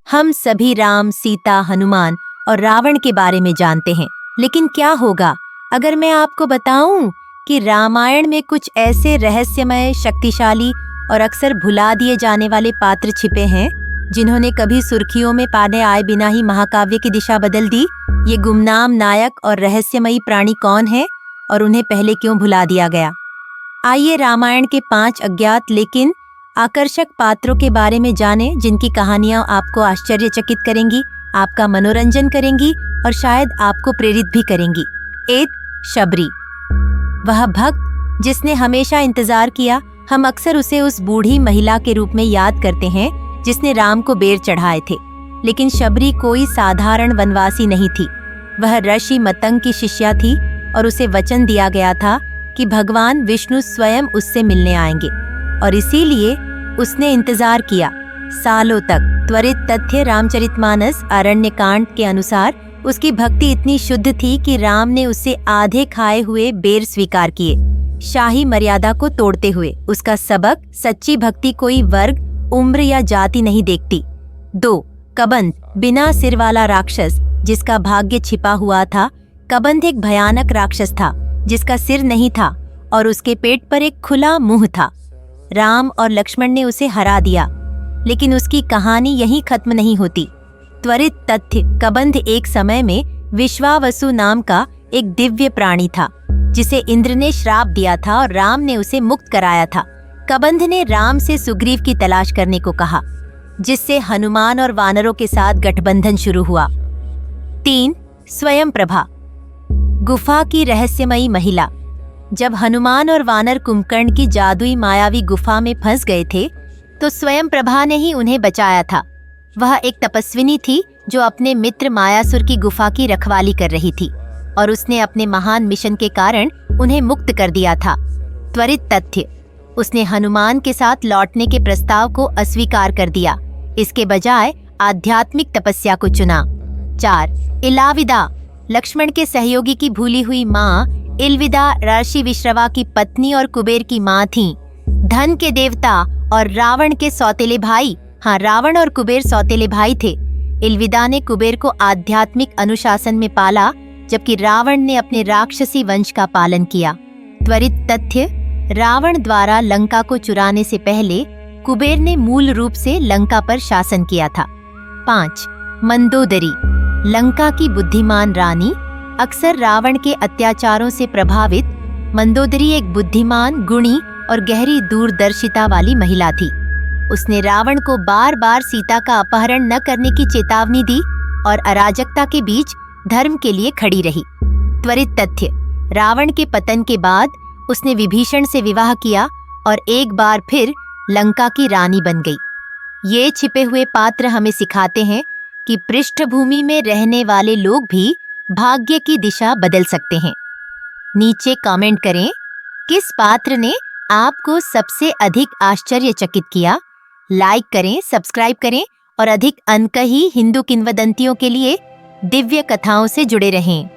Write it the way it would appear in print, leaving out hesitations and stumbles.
हम सभी राम, सीता, हनुमान और रावण के बारे में जानते हैं, लेकिन क्या होगा अगर मैं आपको बताऊं कि रामायण में कुछ ऐसे रहस्यमय, शक्तिशाली और अक्सर भुला दिए जाने वाले पात्र छिपे हैं जिन्होंने कभी सुर्खियों में पाने आए बिना ही महाकाव्य की दिशा बदल दी। ये गुमनाम नायक और रहस्यमयी प्राणी कौन है और उन्हें पहले क्यों भुला दिया गया? आइए रामायण के 5 अज्ञात लेकिन आकर्षक पात्रों के बारे में जानें, जिनकी कहानियां आपको आश्चर्यचकित करेंगी, आपका मनोरंजन करेंगी और शायद आपको प्रेरित भी करेंगी। 1. शबरी। वह भक्त जिसने हमेशा इंतजार किया। हम अक्सर उसे उस बूढ़ी महिला के रूप में याद करते हैं जिसने राम को बेर चढ़ाए थे, लेकिन शबरी कोई साधारण वनवासी नहीं थी। वह ऋषि मतंग की शिष्या थी और उसे वचन दिया गया था कि भगवान विष्णु स्वयं उससे मिलने आएंगे, और इसीलिए उसने इंतजार किया सालों तक। त्वरित तथ्य रामचरितमानस अरण्यकांड के अनुसार उसकी भक्ति इतनी शुद्ध थी कि राम ने उससे आधे खाए हुए बेर स्वीकार किए, शाही मर्यादा को तोड़ते हुए। उसका सबक, सच्ची भक्ति कोई वर्ग, उम्र या जाति नहीं देखती। 2. कबंध, बिना सिर वाला राक्षस जिसका भाग्य छिपा हुआ था। कबंध एक भयानक राक्षस था जिसका सिर नहीं था और उसके पेट पर एक खुला मुंह था। राम और लक्ष्मण ने उसे हरा दिया, लेकिन उसकी कहानी यहीं खत्म नहीं होती। त्वरित तथ्य, कबंध एक समय में विश्वावसु नाम का एक दिव्य प्राणी था जिसे इंद्र ने श्राप दिया था और राम ने उसे मुक्त कराया था। कबंध ने राम से सुग्रीव की तलाश करने को कहा, जिससे हनुमान और वानरों के साथ गठबंधन शुरू हुआ। 3. स्वयंप्रभा। गुफा की रहस्यमयी महिला। जब हनुमान और वानर कुंभकर्ण की जादुई मायावी गुफा में फंस गए थे तो स्वयंप्रभा ने ही उन्हें बचाया था। वह एक तपस्विनी थी जो अपने मित्र मायासुर की गुफा की रखवाली कर रही थी और उसने अपने महान मिशन के कारण उन्हें मुक्त कर दिया था। त्वरित तथ्य, उसने हनुमान के साथ लौटने के प्रस्ताव को अस्वीकार कर दिया, इसके बजाय आध्यात्मिक तपस्या को चुना। 4. इलाविदा। लक्ष्मण के सहयोगी की भूली हुई माँ इलविदा ऋषि विश्रवा की पत्नी और कुबेर की माँ थीं। धन के देवता और रावण के सौतेले भाई। रावण और कुबेर सौतेले भाई थे। इलविदा ने कुबेर को आध्यात्मिक अनुशासन में पाला, जबकि रावण ने अपने राक्षसी वंश का पालन किया। त्वरित तथ्य, रावण द्वारा लंका को चुराने से पहले कुबेर ने मूल रूप से लंका पर शासन किया था। 5. मंदोदरी। लंका की बुद्धिमान रानी। अक्सर रावण के अत्याचारों से प्रभावित मंदोदरी एक बुद्धिमान, गुणी और गहरी दूरदर्शिता वाली महिला थी। उसने रावण को बार बार सीता का अपहरण न करने की चेतावनी दी और अराजकता के बीच धर्म के लिए खड़ी रही। त्वरित तथ्य, रावण के पतन के बाद उसने विभीषण से विवाह किया और एक बार फिर लंका की रानी बन गई। ये छिपे हुए पात्र हमें सिखाते हैं कि पृष्ठभूमि में रहने वाले लोग भी भाग्य की दिशा बदल सकते हैं। नीचे कमेंट करें, किस पात्र ने आपको सबसे अधिक आश्चर्यचकित किया? लाइक करें, सब्सक्राइब करें और अधिक अनकही हिंदू किंवदंतियों के लिए दिव्य कथाओं से जुड़े रहें।